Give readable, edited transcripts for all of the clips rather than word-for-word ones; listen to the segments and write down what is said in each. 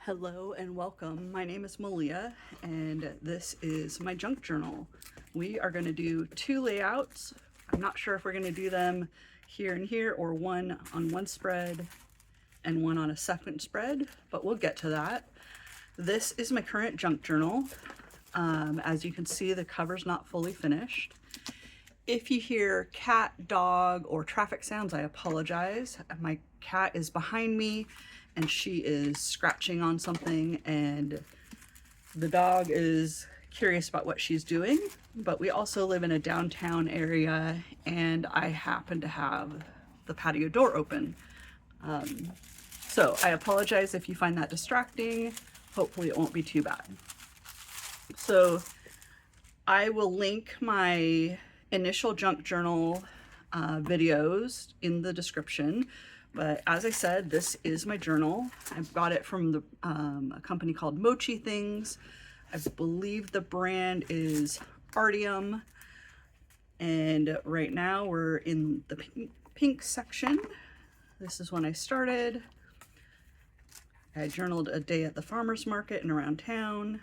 Hello and welcome. My name is Malia and this is my junk journal. We are going to do two layouts. I'm not sure if we're going to do them here and here or one on one spread and one on a second spread, but we'll get to that. This is my current junk journal. As you can see, the cover's not fully finished. If you hear cat, dog, or traffic sounds, I apologize. My cat is behind me and she is scratching on something, and the dog is curious about what she's doing. But we also live in a downtown area and I happen to have the patio door open. So I apologize if you find that distracting. Hopefully it won't be too bad. So I will link my initial junk journal videos in the description. But as I said, this is my journal. I got it from a company called Mochi Things. I believe the brand is Artium. And right now we're in the pink section. This is when I started. I journaled a day at the farmer's market and around town.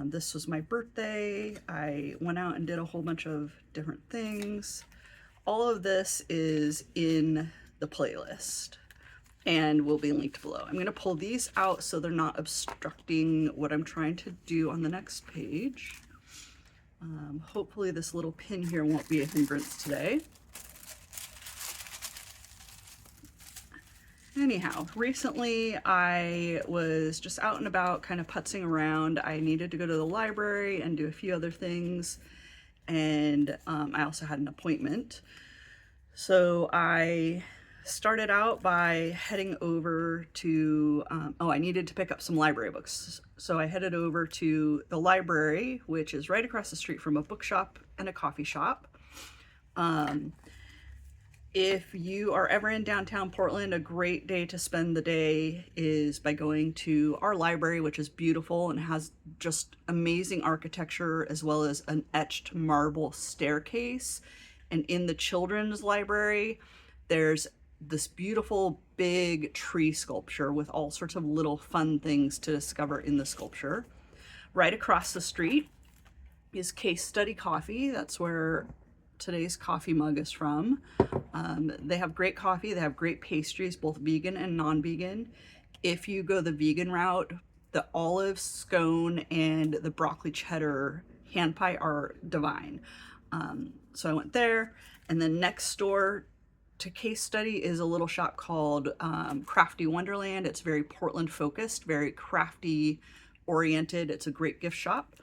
This was my birthday. I went out and did a whole bunch of different things. All of this is in the playlist and will be linked below. I'm going to pull these out so they're not obstructing what I'm trying to do on the next page. Hopefully this little pin here won't be a hindrance today. Anyhow, recently I was just out and about kind of putzing around. I needed to go to the library and do a few other things, and I also had an appointment. So I started out by heading over to, I needed to pick up some library books. So I headed over to the library, which is right across the street from a bookshop and a coffee shop. If you are ever in downtown Portland, a great day to spend the day is by going to our library, which is beautiful and has just amazing architecture, as well as an etched marble staircase. And in the children's library, there's this beautiful big tree sculpture with all sorts of little fun things to discover in the sculpture. Right across the street is Case Study Coffee. That's where today's coffee mug is from. They have great coffee. They have great pastries, both vegan and non-vegan. If you go the vegan route, the olive scone and the broccoli cheddar hand pie are divine. So I went there, and then next door to Case Study is a little shop called Crafty Wonderland. It's very Portland focused, very crafty oriented. It's a great gift shop.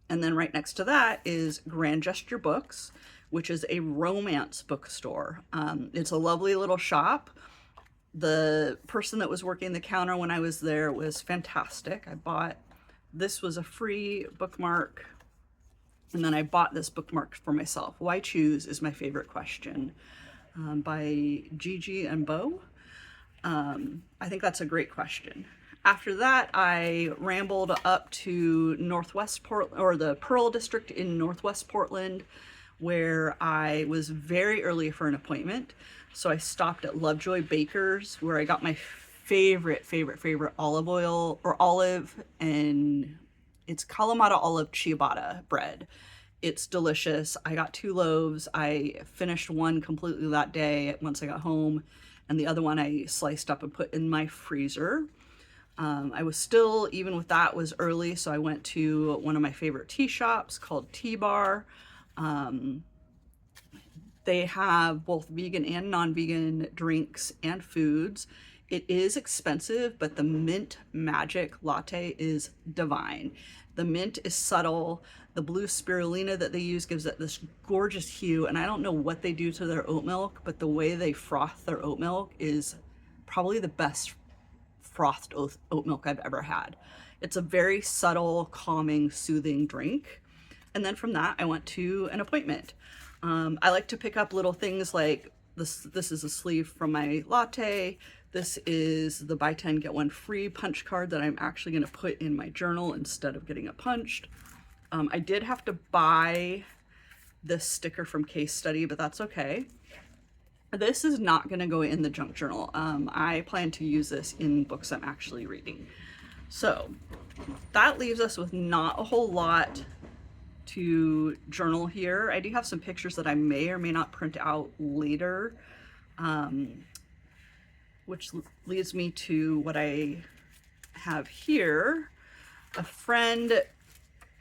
And then right next to that is Grand Gesture Books, which is a romance bookstore. It's a lovely little shop. The person that was working the counter when I was there was fantastic. This was a free bookmark, and then I bought this bookmark for myself. Why Choose is my favorite question, by Gigi and Bo. I think that's a great question. After that, I rambled up to Northwest Portland, or the Pearl District in Northwest Portland, where I was very early for an appointment. So I stopped at Lovejoy Baker's, where I got my favorite olive oil, or olive, and it's Kalamata olive ciabatta bread. It's delicious. I got 2 loaves. I finished one completely that day once I got home, and the other one I sliced up and put in my freezer. I was still, even with that, was early, so I went to one of my favorite tea shops called Tea Bar. They have both vegan and non-vegan drinks and foods. It is expensive, but the mint magic latte is divine. The mint is subtle. The blue spirulina that they use gives it this gorgeous hue, and I don't know what they do to their oat milk, but the way they froth their oat milk is probably the best frothed oat milk I've ever had. It's a very subtle, calming, soothing drink. And then from that, I went to an appointment. I like to pick up little things like this is a sleeve from my latte. This is the buy 10 get 1 free punch card that I'm actually going to put in my journal instead of getting it punched. I did have to buy this sticker from Case Study, but that's okay. This is not going to go in the junk journal. I plan to use this in books I'm actually reading. So that leaves us with not a whole lot to journal here. I do have some pictures that I may or may not print out later, which leads me to what I have here. A friend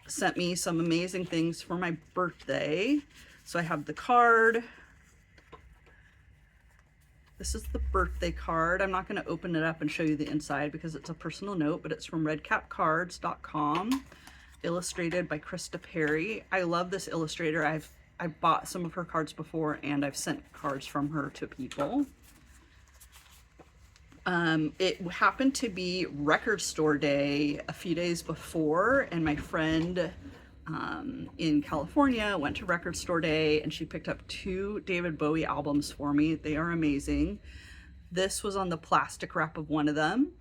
sent me some amazing things for my birthday. So I have the card. This is the birthday card. I'm not going to open it up and show you the inside because it's a personal note, but it's from redcapcards.com, illustrated by Krista Perry. I love this illustrator. I bought some of her cards before, and I've sent cards from her to people. It happened to be record store day a few days before, and my friend in California went to record store day, and she picked up 2 David Bowie albums for me. They are amazing. This was on the plastic wrap of one of them.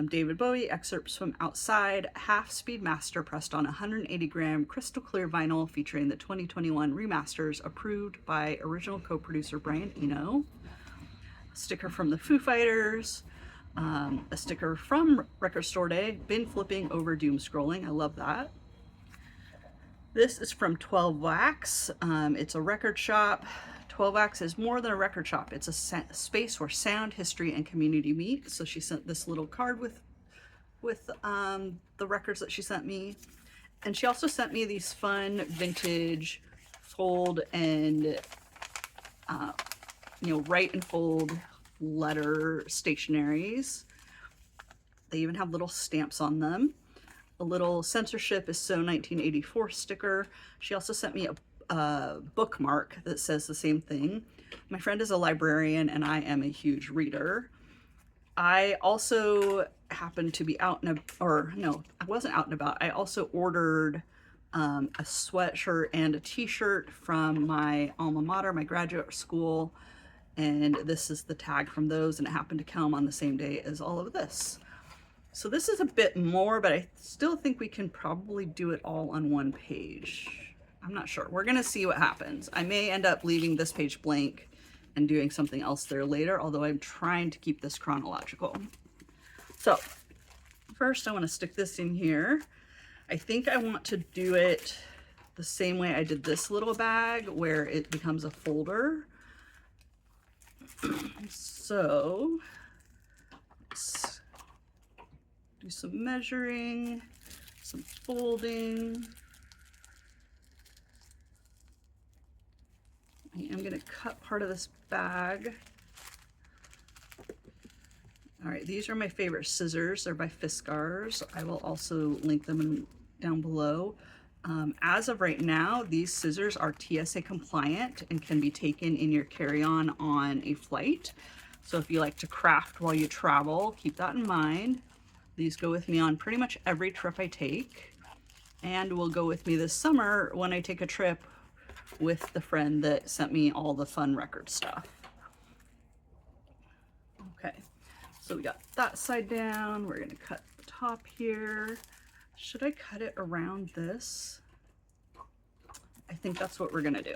David Bowie, excerpts from Outside, half speed master pressed on 180-gram crystal clear vinyl featuring the 2021 remasters approved by original co-producer Brian Eno. A sticker from the Foo Fighters, a sticker from record store day, been flipping over doom scrolling. I love that. This is from 12 Wax. It's a record shop. 12 Wax is more than a record shop. It's a space where sound, history, and community meet. So she sent this little card with the records that she sent me. And she also sent me these fun vintage fold and, write and fold letter stationaries. They even have little stamps on them. A little censorship is so 1984 sticker. She also sent me a bookmark that says the same thing. My friend is a librarian and I am a huge reader. I also happened to be out and I wasn't out and about. I also ordered a sweatshirt and a t-shirt from my alma mater, my graduate school, and this is the tag from those, and it happened to come on the same day as all of this. So this is a bit more, but I still think we can probably do it all on one page. I'm not sure. We're gonna see what happens. I may end up leaving this page blank and doing something else there later, although I'm trying to keep this chronological. So first I wanna stick this in here. I think I want to do it the same way I did this little bag where it becomes a folder. So let's do some measuring, some folding. I am going to cut part of this bag. All right, these are my favorite scissors. They're by Fiskars. I will also link them down below. As of right now, these scissors are TSA compliant and can be taken in your carry-on on a flight. So if you like to craft while you travel, keep that in mind. These go with me on pretty much every trip I take, and will go with me this summer when I take a trip with the friend that sent me all the fun record stuff. Okay, so we got that side down. We're gonna cut the top here. Should I cut it around this? I think that's what we're gonna do.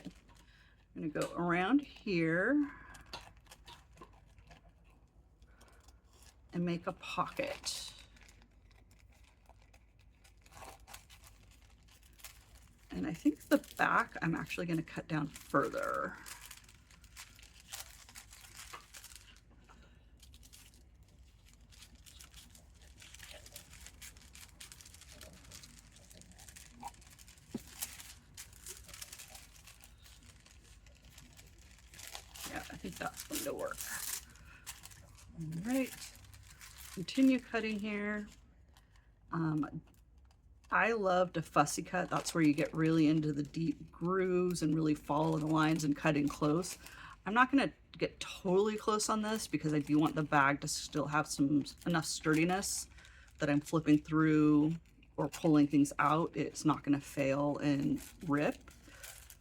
I'm gonna go around here and make a pocket. And I think the back I'm actually gonna cut down further. Yeah, I think that's going to work. All right, continue cutting here. I love to fussy cut. That's where you get really into the deep grooves and really follow the lines and cut in close. I'm not going to get totally close on this because I do want the bag to still have enough sturdiness that I'm flipping through or pulling things out. It's not going to fail and rip.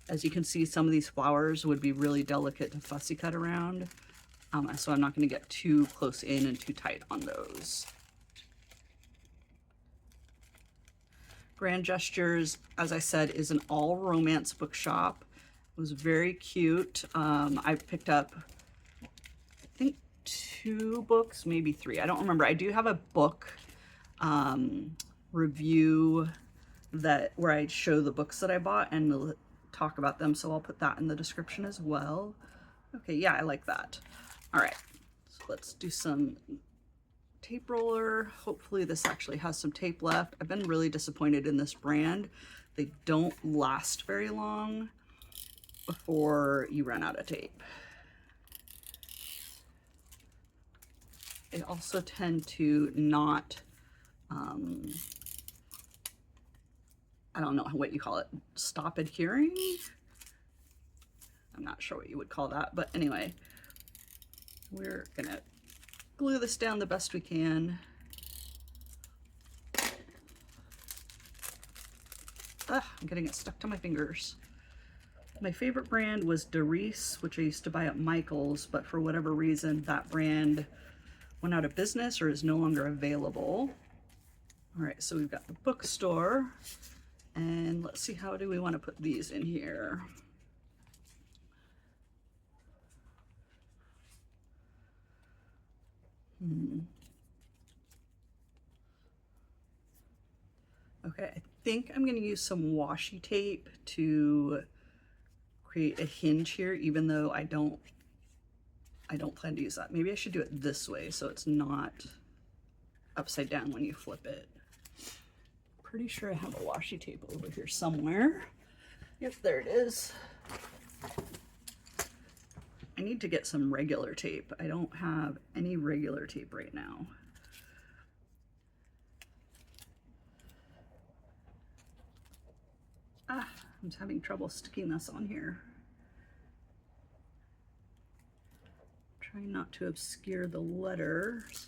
As you can see, some of these flowers would be really delicate to fussy cut around. So I'm not going to get too close in and too tight on those. Grand Gestures, as I said, is an all romance bookshop. It was very cute. I picked up, I think 2 books, maybe 3. I don't remember. I do have a book review that where I show the books that I bought and talk about them, so I'll put that in the description as well. Okay, yeah, I like that. All right, so let's do some tape roller. Hopefully this actually has some tape left. I've been really disappointed in this brand. They don't last very long before you run out of tape. They also tend to not, I don't know what you call it, stop adhering? I'm not sure what you would call that, but anyway, we're gonna glue this down the best we can. I'm getting it stuck to my fingers. My favorite brand was Doris, which I used to buy at Michael's, but for whatever reason, that brand went out of business or is no longer available. All right, so we've got the bookstore, and let's see, how do we want to put these in here? Okay, I think I'm going to use some washi tape to create a hinge here, even though I don't plan to use that. Maybe I should do it this way so it's not upside down when you flip it. Pretty sure I have a washi tape over here somewhere. Yep, there it is. I need to get some regular tape. I don't have any regular tape right now. I'm having trouble sticking this on here. Trying not to obscure the letters.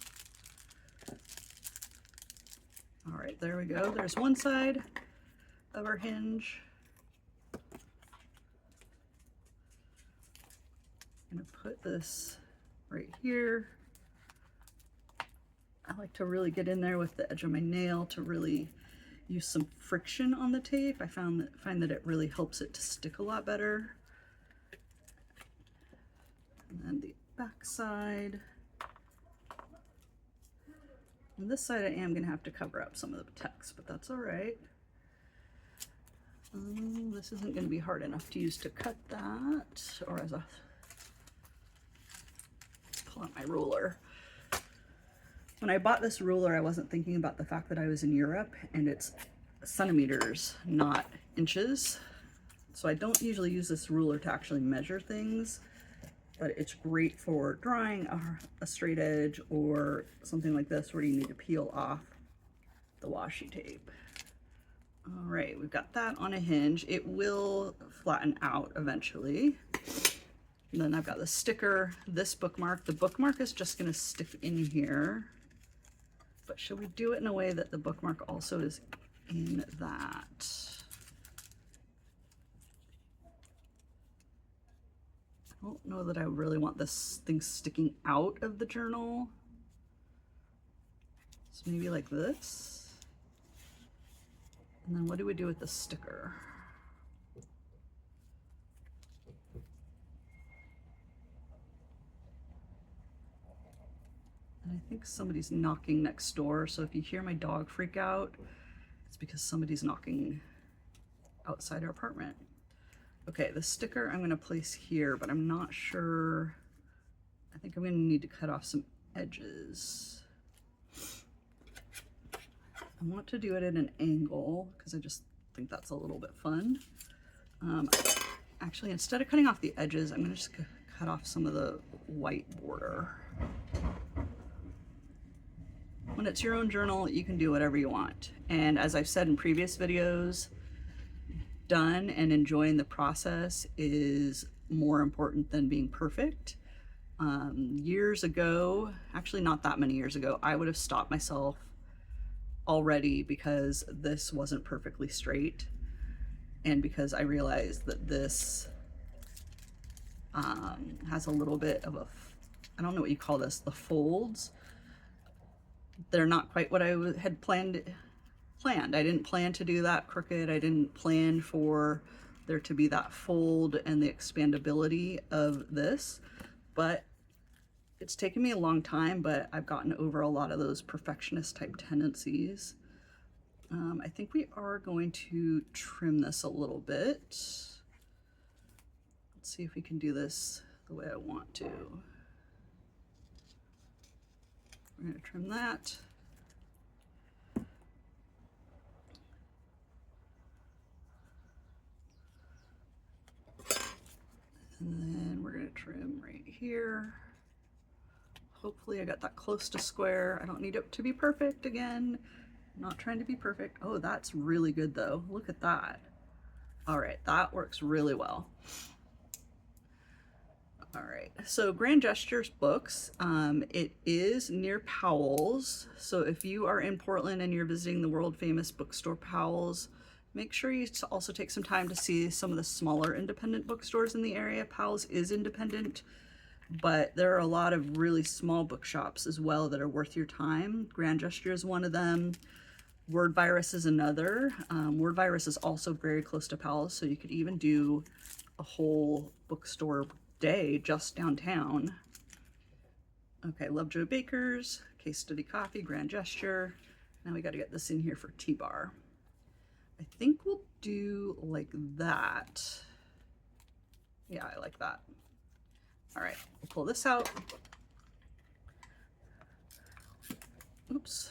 All right, there we go. There's one side of our hinge. I'm gonna put this right here. I like to really get in there with the edge of my nail to really use some friction on the tape. I find that it really helps it to stick a lot better. And then the back side. And this side I am going to have to cover up some of the text, but that's all right. This isn't going to be hard enough to use to cut that, or as a, pull out my ruler. When I bought this ruler, I wasn't thinking about the fact that I was in Europe and it's centimeters, not inches. So I don't usually use this ruler to actually measure things, but it's great for drawing a straight edge or something like this where you need to peel off the washi tape. All right, we've got that on a hinge. It will flatten out eventually. And then I've got the sticker, this bookmark. The bookmark is just gonna stick in here. But should we do it in a way that the bookmark also is in that? I don't know that I really want this thing sticking out of the journal. So maybe like this. And then what do we do with the sticker? And I think somebody's knocking next door, so if you hear my dog freak out, it's because somebody's knocking outside our apartment. Okay, the sticker I'm gonna place here, but I'm not sure. I think I'm gonna need to cut off some edges. I want to do it at an angle because I just think that's a little bit fun. Actually, instead of cutting off the edges, I'm gonna just cut off some of the white border. When it's your own journal, you can do whatever you want. And as I've said in previous videos, done and enjoying the process is more important than being perfect. Years ago, actually not that many years ago, I would have stopped myself already because this wasn't perfectly straight. And because I realized that this has a little bit of a, I don't know what you call this, the folds. They're not quite what I had planned. I didn't plan to do that crooked. I didn't plan for there to be that fold and the expandability of this, but It's taken me a long time, but I've gotten over a lot of those perfectionist type tendencies. I think we are going to trim this a little bit. Let's see if we can do this the way I want to. We're going to trim that. And then we're going to trim right here. Hopefully I got that close to square. I don't need it to be perfect again. I'm not trying to be perfect. Oh, that's really good though. Look at that. All right, that works really well. All right, so Grand Gestures Books, it is near Powell's. So if you are in Portland and you're visiting the world famous bookstore Powell's, make sure you also take some time to see some of the smaller independent bookstores in the area. Powell's is independent, but there are a lot of really small bookshops as well that are worth your time. Grand Gesture is one of them. Word Virus is another. Word Virus is also very close to Powell's, so you could even do a whole bookstore day just downtown. Okay, Love Joe Baker's, Case Study Coffee, Grand Gesture. Now we got to get this in here for T-Bar. I think we'll do like that. Yeah, I like that. All right, we'll pull this out. Oops.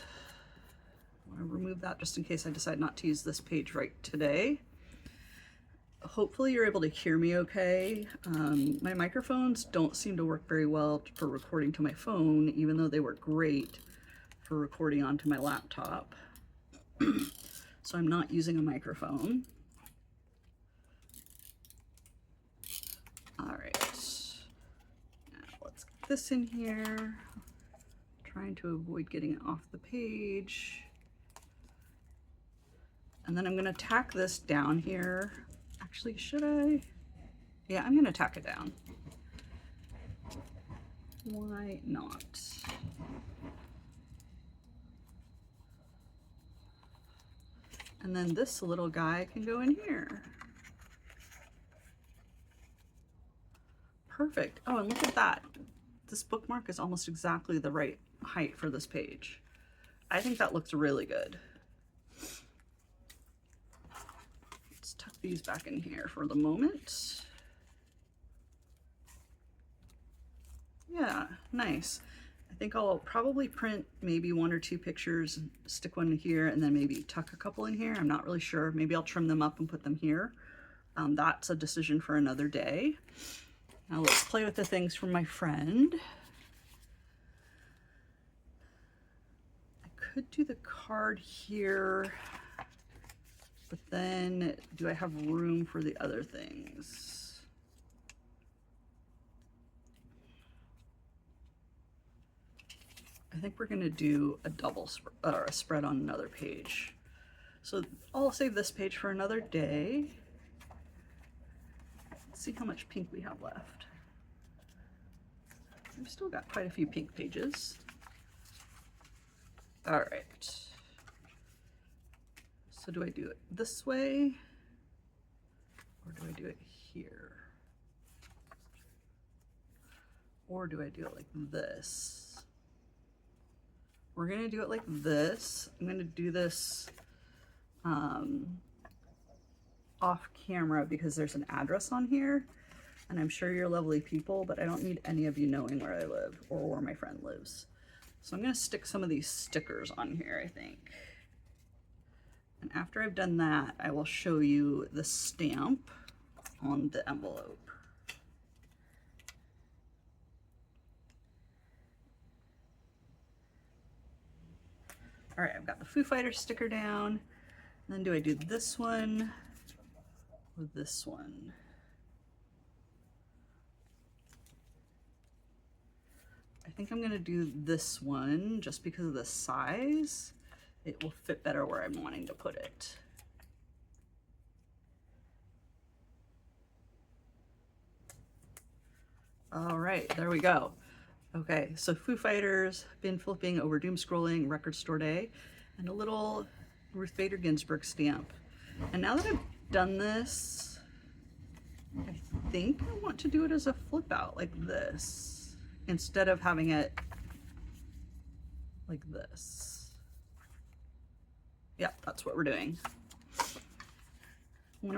I want to remove that just in case I decide not to use this page right today. Hopefully you're able to hear me okay. My microphones don't seem to work very well for recording to my phone, even though they work great for recording onto my laptop. So I'm not using a microphone. All right, now let's get this in here. Trying to avoid getting it off the page. And then I'm gonna tack this down here. Actually, should I? Yeah, I'm gonna tack it down. Why not? And then this little guy can go in here. Perfect. Oh, and look at that. This bookmark is almost exactly the right height for this page. I think that looks really good. Let's tuck these back in here for the moment. Yeah, nice. I think I'll probably print maybe 1 or 2 pictures, stick one here, and then maybe tuck a couple in here. I'm not really sure. Maybe I'll trim them up and put them here. That's a decision for another day. Now let's play with the things from my friend. I could do the card here, but then do I have room for the other things? I think we're going to do a a spread on another page. So I'll save this page for another day. Let's see how much pink we have left. We've still got quite a few pink pages. All right. So do I do it this way or do I do it here? Or do I do it like this? We're gonna do it like this. I'm gonna do this off camera because there's an address on here and I'm sure you're lovely people, but I don't need any of you knowing where I live or where my friend lives. So I'm gonna stick some of these stickers on here, I think. And after I've done that, I will show you the stamp on the envelope. All right, I've got the Foo Fighters sticker down. And then do I do this one or this one? I think I'm gonna do this one just because of the size. It will fit better where I'm wanting to put it. All right, there we go. Okay, so Foo Fighters, Been Flipping Over Doom Scrolling, Record Store Day, and a little Ruth Bader Ginsburg stamp. And now that I've done this, I think I want to do it as a flip out like this. instead of having it like this. Yeah, that's what we're doing. One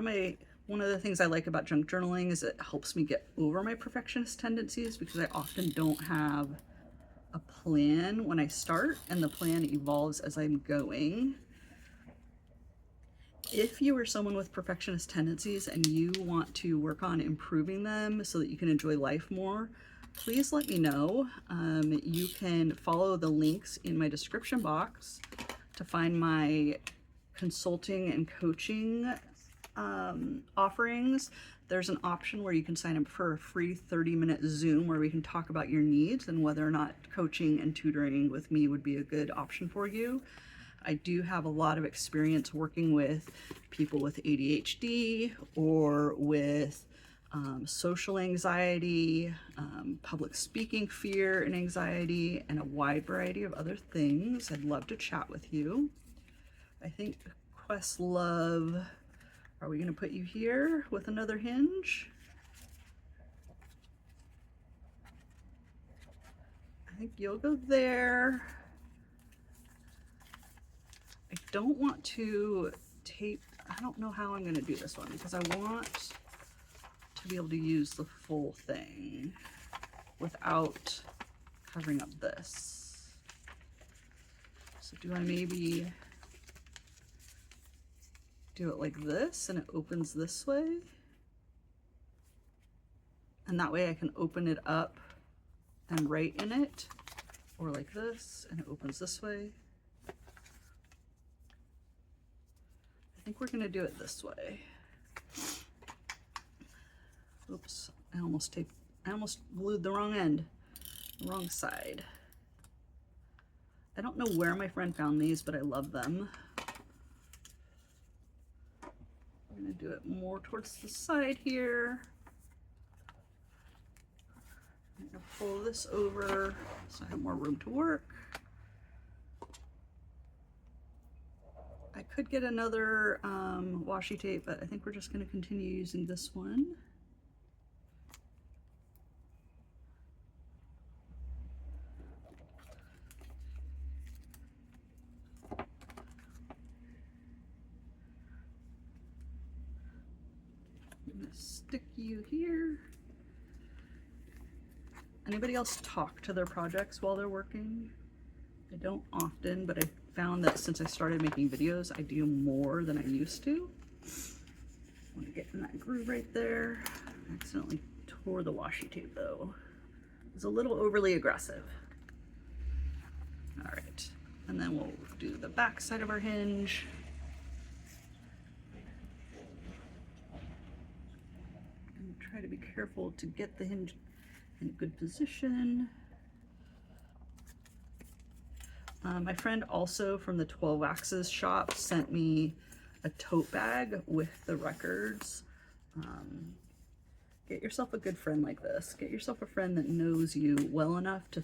of the things I like about junk journaling is it helps me get over my perfectionist tendencies, because I often don't have a plan when I start, and the plan evolves as I'm going. If you are someone with perfectionist tendencies and you want to work on improving them so that you can enjoy life more, please let me know. You can follow the links in my description box to find my consulting and coaching offerings. There's an option where you can sign up for a free 30-minute Zoom where we can talk about your needs and whether or not coaching and tutoring with me would be a good option for you. I do have a lot of experience working with people with ADHD or with social anxiety, public speaking fear and anxiety, and a wide variety of other things. I'd love to chat with you. I think Questlove, are we going to put you here with another hinge? I think you'll go there. I don't want to tape, I don't know how I'm going to do this one, because I want to be able to use the full thing without covering up this. So do I maybe do it like this and it opens this way? And that way I can open it up and write in it, or like this and it opens this way. I think we're going to do it this way. Oops, I almost glued the wrong end, the wrong side. I don't know where my friend found these, but I love them. I'm going to do it more towards the side here. I'm going to pull this over so I have more room to work. I could get another washi tape, but I think we're just going to continue using this one. I'm going to stick you here. Anybody else talk to their projects while they're working? I don't often, but I found that since I started making videos, I do more than I used to. I want to get in that groove right there. I accidentally tore the washi tape though. It was a little overly aggressive. All right, and then we'll do the back side of our hinge. And try to be careful to get the hinge in a good position. My friend also from the 12 Waxes shop sent me a tote bag with the records. Get yourself a good friend like this. Get yourself a friend that knows you well enough to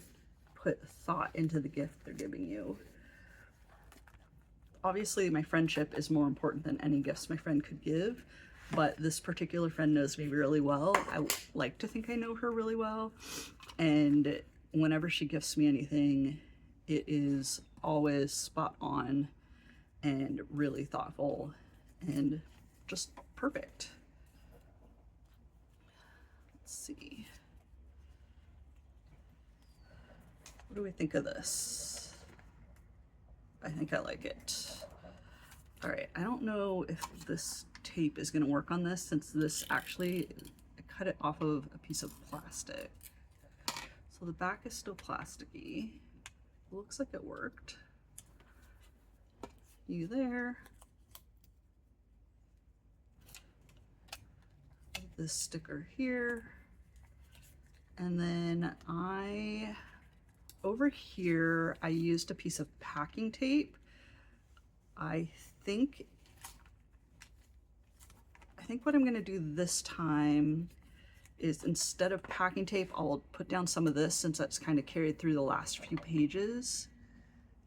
put thought into the gift they're giving you. Obviously, my friendship is more important than any gifts my friend could give, but this particular friend knows me really well. I like to think I know her really well, and whenever she gifts me anything, it is always spot on and really thoughtful and just perfect. Let's see. What do we think of this? I think I like it. All right, I don't know if this tape is gonna work on this, since this actually, I cut it off of a piece of plastic. So the back is still plasticky. Looks like it worked. You there. This sticker here. And then over here, I used a piece of packing tape. I think what I'm gonna do this time is, instead of packing tape, I'll put down some of this, since that's kind of carried through the last few pages,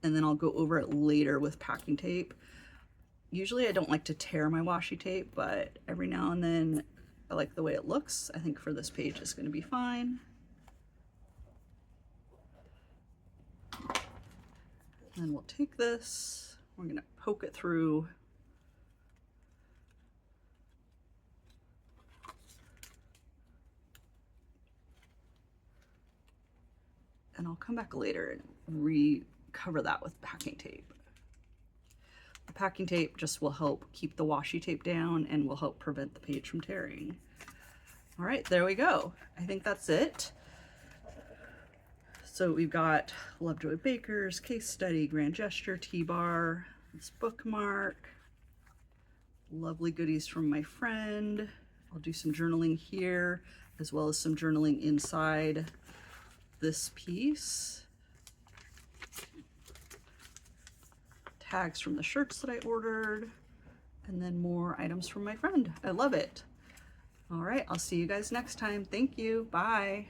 and then I'll go over it later with packing tape. Usually I don't like to tear my washi tape, but every now and then I like the way it looks. I think for this page it's going to be fine. And then we'll take this, we're gonna poke it through. And I'll come back later and recover that with packing tape. The packing tape just will help keep the washi tape down and will help prevent the page from tearing. All right, there we go. I think that's it. So we've got Lovejoy Baker's case study, grand gesture, T-bar, this bookmark, lovely goodies from my friend. I'll do some journaling here as well as some journaling inside this piece. Tags from the shirts that I ordered, and then more items from my friend. I love it. All right, I'll see you guys next time. Thank you. Bye.